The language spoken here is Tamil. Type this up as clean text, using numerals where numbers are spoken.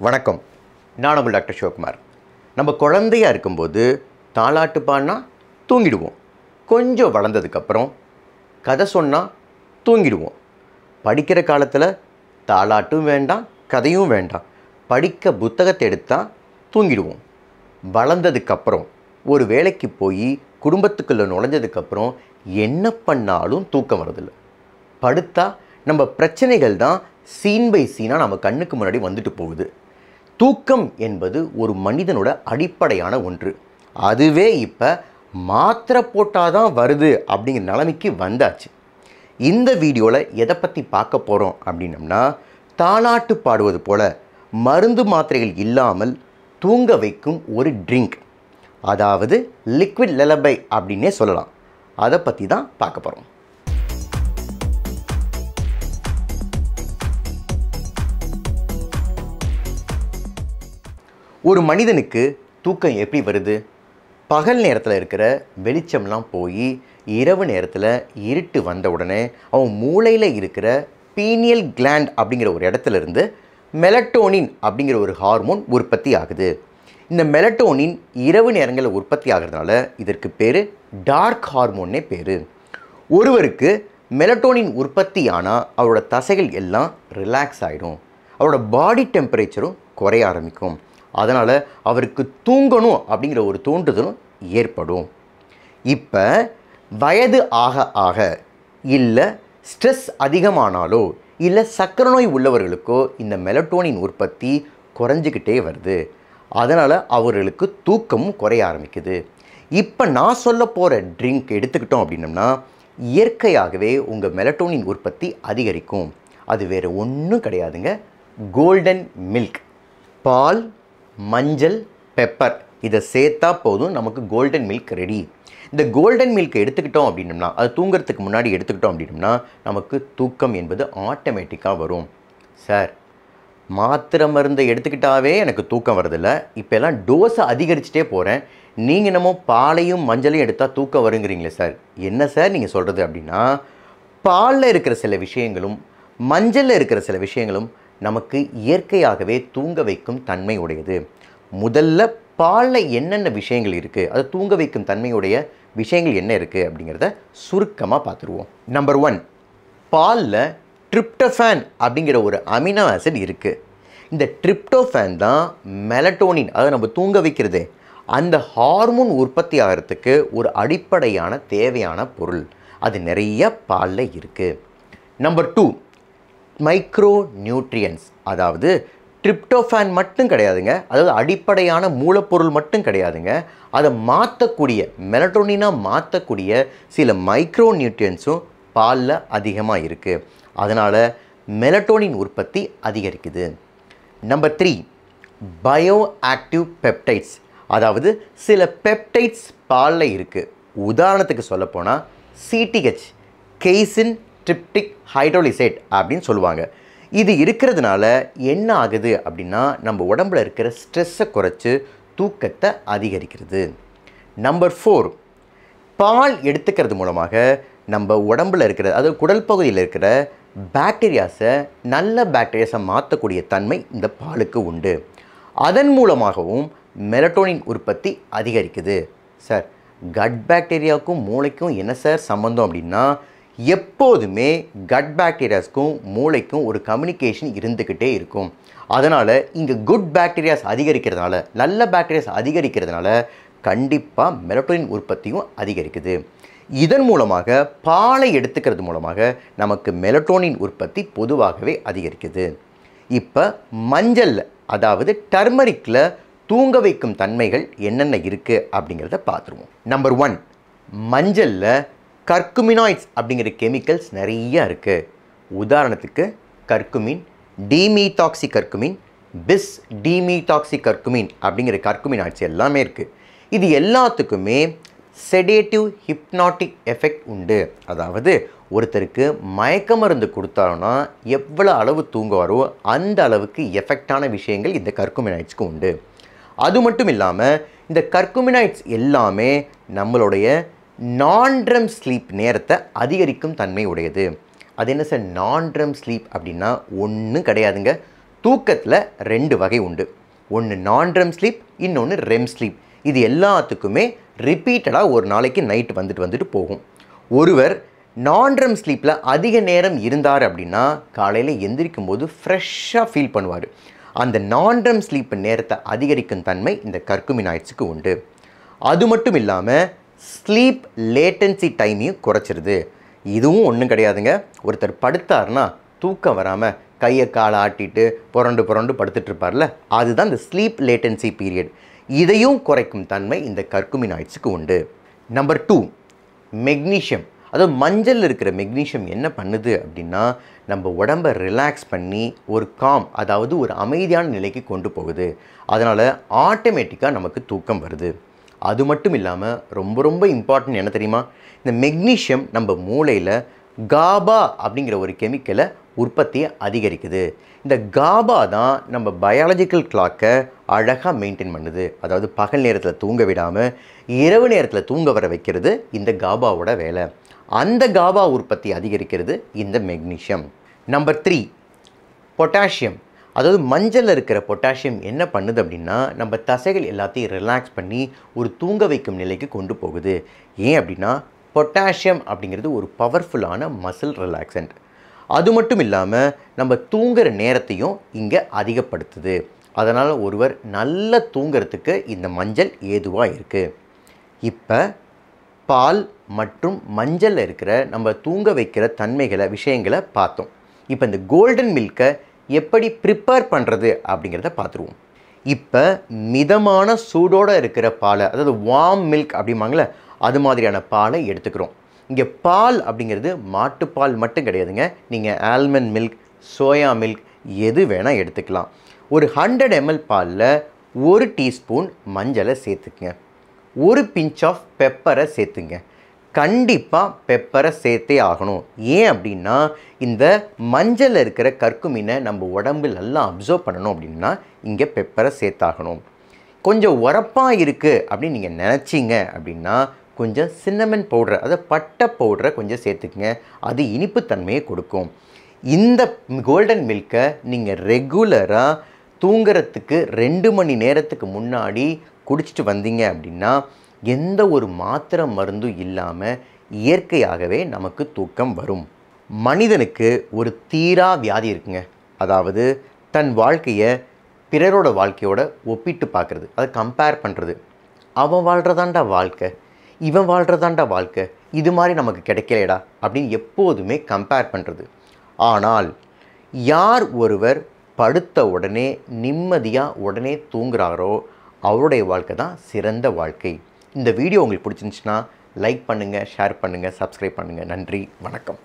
வணக்கம். நான் உங்கள் டாக்டர் சிவகுமார். நம்ம குழந்தையாக இருக்கும்போது தாலாட்டு பாடினா தூங்கிடுவோம். கொஞ்சம் வளர்ந்ததுக்கப்புறம் கதை சொன்னால் தூங்கிடுவோம். படிக்கிற காலத்தில் தாலாட்டும் வேண்டாம், கதையும் வேண்டாம், படிக்க புத்தகத்தை எடுத்தால் தூங்கிடுவோம். வளர்ந்ததுக்கப்புறம் ஒரு வேலைக்கு போய் குடும்பத்துக்குள்ளே நுழைஞ்சதுக்கப்புறம் என்ன பண்ணாலும் தூக்கம் வரதில்லை. படுத்தா நம்ம பிரச்சனைகள் தான் சீன் பை சீனாக நம்ம கண்ணுக்கு முன்னாடி வந்துட்டு போகுது. தூக்கம் என்பது ஒரு மனிதனோட அடிப்படையான ஒன்று. அதுவே இப்போ மாத்திரை போட்டால் தான் வருது அப்படிங்கிற நிலைமைக்கு வந்தாச்சு. இந்த வீடியோவில் எதை பற்றி பார்க்க போகிறோம் அப்படின்னம்னா, தாலாட்டு பாடுவது போல் மருந்து மாத்திரைகள் இல்லாமல் தூங்க வைக்கும் ஒரு ட்ரிங்க், அதாவது லிக்விட் லலபை அப்படின்னே சொல்லலாம். அதை பற்றி தான் பார்க்க போகிறோம். ஒரு மனிதனுக்கு தூக்கம் எப்படி வருது? பகல் நேரத்தில் இருக்கிற வெளிச்சம்லாம் போய் இரவு நேரத்தில் இருட்டு வந்த உடனே அவன் மூளையில் இருக்கிற பீனியல் கிளாண்ட் அப்படிங்கிற ஒரு இடத்துல இருந்து மெலட்டோனின் அப்படிங்கிற ஒரு ஹார்மோன் உற்பத்தி ஆகுது. இந்த மெலட்டோனின் இரவு நேரங்களில் உற்பத்தி ஆகிறதுனால இதற்கு பேர் டார்க் ஹார்மோன்னே பேர். ஒருவருக்கு மெலட்டோனின் உற்பத்தி ஆனால் அவரோட தசைகள் எல்லாம் ரிலாக்ஸ் ஆகிடும், அவரோட பாடி டெம்பரேச்சரும் குறைய ஆரம்பிக்கும். அதனால் அவருக்கு தூங்கணும் அப்படிங்கிற ஒரு தூண்டுதலும் ஏற்படும். இப்போ வயது ஆக ஆக, இல்லை ஸ்ட்ரெஸ் அதிகமானாலோ, இல்லை சர்க்கரை நோய் உள்ளவர்களுக்கோ இந்த மெலட்டோனின் உற்பத்தி குறைஞ்சிக்கிட்டே வருது. அதனால் அவர்களுக்கு தூக்கமும் குறைய ஆரம்பிக்குது. இப்போ நான் சொல்ல போகிற ட்ரிங்க் எடுத்துக்கிட்டோம் அப்படின்னம்னா, இயற்கையாகவே உங்கள் மெலட்டோனின் உற்பத்தி அதிகரிக்கும். அது வேறு ஒன்றும் கிடையாதுங்க, கோல்டன் மில்க். பால், மஞ்சள், பெப்பர் இதை சேர்த்தா போதும், நமக்கு கோல்டன் மில்க் ரெடி. இந்த கோல்டன் மில்க் எடுத்துக்கிட்டோம் அப்படின்னம்னா, அது தூங்குறதுக்கு முன்னாடி எடுத்துக்கிட்டோம் அப்படின்னம்னா நமக்கு தூக்கம் என்பது ஆட்டோமேட்டிக்காக வரும். சார், மாத்திரை மருந்தை எடுத்துக்கிட்டாவே எனக்கு தூக்கம் வரதில்லை, இப்போல்லாம் டோஸை அதிகரிச்சுட்டே போகிறேன், நீங்கள் என்னமோ பாலையும் மஞ்சளையும் எடுத்தால் தூக்கம் வருங்கிறீங்களே சார், என்ன சார் நீங்கள் சொல்கிறது அப்படின்னா, பாலில் இருக்கிற சில விஷயங்களும் மஞ்சளில் இருக்கிற சில விஷயங்களும் நமக்கு இயற்கையாகவே தூங்க வைக்கும் தன்மை உடையது. முதல்ல பாலில் என்னென்ன விஷயங்கள் இருக்குது, அது தூங்க வைக்கும் தன்மையுடைய விஷயங்கள் என்ன இருக்குது அப்படிங்கிறத சுருக்கமாக பார்த்துருவோம். நம்பர் 1, பாலில் ட்ரிப்டோஃபான் அப்படிங்கிற ஒரு அமினோ ஆசிட் இருக்குது. இந்த ட்ரிப்டோஃபான் தான் மெலட்டோனின், அதை நம்ம தூங்க வைக்கிறதே, அந்த ஹார்மோன் உற்பத்தி ஆகிறதுக்கு ஒரு அடிப்படையான தேவையான பொருள். அது நிறைய பாலில் இருக்குது. நம்பர் 2, மைக்ரோ நியூட்ரியன்ஸ், அதாவது ட்ரிப்டோஃபான் மட்டும் கிடையாதுங்க, அதாவது அடிப்படையான மூலப்பொருள் மட்டும் கிடையாதுங்க, அதை மாற்றக்கூடிய, மெலட்டோனினாக மாற்றக்கூடிய சில மைக்ரோ நியூட்ரியன்ஸும் பாலில் அதிகமாக இருக்குது. அதனால் மெலட்டோனின் உற்பத்தி அதிகரிக்குது. நம்பர் 3, பயோ ஆக்டிவ் பெப்டைட்ஸ், அதாவது சில பெப்டைட்ஸ் பாலில் இருக்குது. உதாரணத்துக்கு சொல்லப்போனால் சிடிஹெச், கெய்சின் ட்ரிப்டிக் ஹைட்ரோலிசேட் அப்படின்னு சொல்லுவாங்க. இது இருக்கிறதுனால என்ன ஆகுது அப்படின்னா, நம்ம உடம்புல இருக்கிற ஸ்ட்ரெஸ்ஸை குறைச்சி தூக்கத்தை அதிகரிக்கிறது. நம்பர் 4, பால் எடுத்துக்கிறது மூலமாக நம்ம உடம்பில் இருக்கிற, அதாவது குடல் பகுதியில் இருக்கிற பாக்டீரியாஸை நல்ல பாக்டீரியாஸை மாற்றக்கூடிய தன்மை இந்த பாலுக்கு உண்டு. அதன் மூலமாகவும் மெலட்டோனின் உற்பத்தி அதிகரிக்குது. சார், கட் பாக்டீரியாவுக்கும் மூளைக்கும் என்ன சார் சம்மந்தம் அப்படின்னா, எப்போதுமே கட் பாக்டீரியாஸ்க்கும் மூளைக்கும் ஒரு கம்யூனிகேஷன் இருந்துக்கிட்டே இருக்கும். அதனால் இங்கே குட் பாக்டீரியாஸ் அதிகரிக்கிறதுனால, நல்ல பாக்டீரியாஸ் அதிகரிக்கிறதுனால கண்டிப்பாக மெலட்டோனின் உற்பத்தியும் அதிகரிக்குது. இதன் மூலமாக பாலை எடுத்துக்கிறது மூலமாக நமக்கு மெலட்டோனின் உற்பத்தி பொதுவாகவே அதிகரிக்குது. இப்போ மஞ்சள், அதாவது டர்மரிக்கில் தூங்க வைக்கும் தன்மைகள் என்னென்ன இருக்குது அப்படிங்கிறத பார்த்துருவோம். நம்பர் 1, மஞ்சளில் கர்குமினாய்ட்ஸ் அப்படிங்கிற கெமிக்கல்ஸ் நிறைய இருக்குது. உதாரணத்துக்கு கர்குமின், டிமீதாக்சி கர்குமின், பிஸ் டிமீதாக்சி கர்குமின் அப்படிங்கிற கர்குமினாய்ட்ஸ் எல்லாமே இருக்குது. இது எல்லாத்துக்குமே செடேட்டிவ் ஹிப்னாட்டிக் எஃபெக்ட் உண்டு. அதாவது ஒருத்தருக்கு மயக்க மருந்து கொடுத்தாரோன்னா எவ்வளோ அளவு தூங்குவாரோ அந்த அளவுக்கு எஃபெக்டான விஷயங்கள் இந்த கர்குமினாய்ட்ஸ்க்கு உண்டு. அது மட்டும் இல்லாமல் இந்த கர்குமினாய்ட்ஸ் எல்லாமே நம்மளுடைய நான்-REM ஸ்லீப் நேரத்தை அதிகரிக்கும் தன்மை உடையது. அது என்ன சார் நான்-REM ஸ்லீப் அப்படின்னா? ஒன்றும் கிடையாதுங்க, தூக்கத்தில் 2 வகை உண்டு. ஒன்று நான் ரெம் ஸ்லீப், இன்னொன்று ரெம் ஸ்லீப். இது எல்லாத்துக்குமே ரிப்பீட்டடாக ஒரு நாளைக்கு நைட்டு வந்துட்டு போகும். ஒருவர் நான் ரெம் ஸ்லீப்பில் அதிக நேரம் இருந்தார் அப்படின்னா காலையில் எந்திரிக்கும் போது ஃப்ரெஷ்ஷாக ஃபீல் பண்ணுவார். அந்த நான் ரெம் ஸ்லீப் நேரத்தை அதிகரிக்கும் தன்மை இந்த கர்குமினாய்ட்ஸுக்கு உண்டு. அது மட்டும் இல்லாமல் ஸ்லீப் லேட்டன்சி டைமையும் குறைச்சிருது. இதுவும் ஒன்றும் கிடையாதுங்க. ஒருத்தர் படுத்தார்னா தூக்கம் வராமல் கையை காலை ஆட்டிட்டு புரண்டு படுத்துட்டு இருப்பார்ல, அதுதான் இந்த ஸ்லீப் லேட்டன்சி பீரியட். இதையும் குறைக்கும் தன்மை இந்த கர்குமினாய்ட்ஸுக்கு உண்டு. Number 2, magnesium. அதாவது மஞ்சள் இருக்கிற மெக்னீஷியம் என்ன பண்ணுது அப்படின்னா நம்ம உடம்பை ரிலாக்ஸ் பண்ணி ஒரு காம், அதாவது ஒரு அமைதியான நிலைக்கு கொண்டு போகுது. அதனால் ஆட்டோமேட்டிக்காக நமக்கு தூக்கம் வருது. அது மட்டும் இல்லாமல் ரொம்ப இம்பார்ட்டன்ட் என்ன தெரியுமா, இந்த மெக்னீஷியம் நம்ம மூளையில் காபா அப்படிங்கிற ஒரு கெமிக்கலை உற்பத்தியை அதிகரிக்குது. இந்த காபா தான் நம்ம பயாலஜிக்கல் கிளாக்கை அழகாக மெயின்டைன் பண்ணுது. அதாவது பகல் நேரத்தில் தூங்க விடாமல் இரவு நேரத்தில் தூங்க வர வைக்கிறது இந்த காபாவோட வேலை. அந்த காபா உற்பத்தி அதிகரிக்கிறது இந்த மெக்னீஷியம். Number 3, potassium. அதாவது மஞ்சளில் இருக்கிற பொட்டாசியம் என்ன பண்ணுது அப்படின்னா நம்ம தசைகள் எல்லாத்தையும் ரிலாக்ஸ் பண்ணி ஒரு தூங்க வைக்கும் நிலைக்கு கொண்டு போகுது. ஏன் அப்படின்னா பொட்டாசியம் அப்படிங்கிறது ஒரு பவர்ஃபுல்லான மசில் ரிலாக்ஸன்ட். அது மட்டும் இல்லாமல் நம்ம தூங்குகிற நேரத்தையும் இங்கே அதிகப்படுத்துது. அதனால் ஒருவர் நல்ல தூங்கிறதுக்கு இந்த மஞ்சள் ஏதுவாக இருக்குது. இப்போ பால் மற்றும் மஞ்சளில் இருக்கிற நம்ம தூங்க வைக்கிற விஷயங்களை பார்த்தோம். இப்போ இந்த கோல்டன் மில்கை எப்படி ப்ரிப்பேர் பண்ணுறது அப்படிங்கிறத பார்த்துருவோம். இப்போ மிதமான சூடோடு இருக்கிற பாலை, அதாவது வார்ம் மில்க் அப்படிம்பாங்களே, அது மாதிரியான பாலை எடுத்துக்கிறோம். இங்கே பால் அப்படிங்கிறது மாட்டுப்பால் மட்டும் கிடையாதுங்க. நீங்கள் ஆல்மண்ட் மில்க், சோயா மில்க் எது வேணால் எடுத்துக்கலாம். ஒரு 100 ml பாலில் 1 டீஸ்பூன் மஞ்சளை சேர்த்துக்குங்க, 1 பிஞ்ச் ஆஃப் பெப்பரை சேர்த்துங்க. கண்டிப்பாக பெப்பரை சேர்த்தே ஆகணும். ஏன் அப்படின்னா இந்த மஞ்சளில் இருக்கிற கர்குமினை நம்ம உடம்பு நல்லா அப்சர்வ் பண்ணணும் அப்படின்னா இங்கே பெப்பரை சேர்த்தாகணும். கொஞ்சம் உரப்பாக இருக்குது அப்படின்னு நீங்கள் நினச்சிங்க அப்படின்னா கொஞ்சம் சின்னமன் பவுடர், அதாவது பட்டை பவுடரை கொஞ்சம் சேர்த்துக்குங்க. அது இனிப்புத்தன்மையை கொடுக்கும். இந்த கோல்டன் மில்கை நீங்கள் ரெகுலராக தூங்குறதுக்கு 2 மணி நேரத்துக்கு முன்னாடி குடிச்சிட்டு வந்தீங்க அப்படின்னா எந்த ஒரு மாத்திரை மருந்தும் இல்லாமல் இயற்கையாகவே நமக்கு தூக்கம் வரும். மனிதனுக்கு ஒரு தீரா வியாதி இருக்குங்க. அதாவது தன் வாழ்க்கையை பிறரோட வாழ்க்கையோட ஒப்பிட்டு பார்க்குறது, அதை கம்பேர் பண்ணுறது. அவன் வாழ்கிறதாண்டா வாழ்க்கை, இவன் வாழ்கிறதாண்டா வாழ்க்கை, இது மாதிரி நமக்கு கிடைக்கலடா அப்படின்னு எப்போதுமே கம்பேர் பண்ணுறது. ஆனால் யார் ஒருவர் படுத்த உடனே நிம்மதியாக உடனே தூங்குறாரோ அவருடைய வாழ்க்கை தான் சிறந்த வாழ்க்கை. இந்த வீடியோ உங்களுக்கு பிடிச்சிருந்துச்சுன்னா லைக் பண்ணுங்கள், ஷேர் பண்ணுங்கள், சப்ஸ்கிரைப் பண்ணுங்கள். நன்றி, வணக்கம்.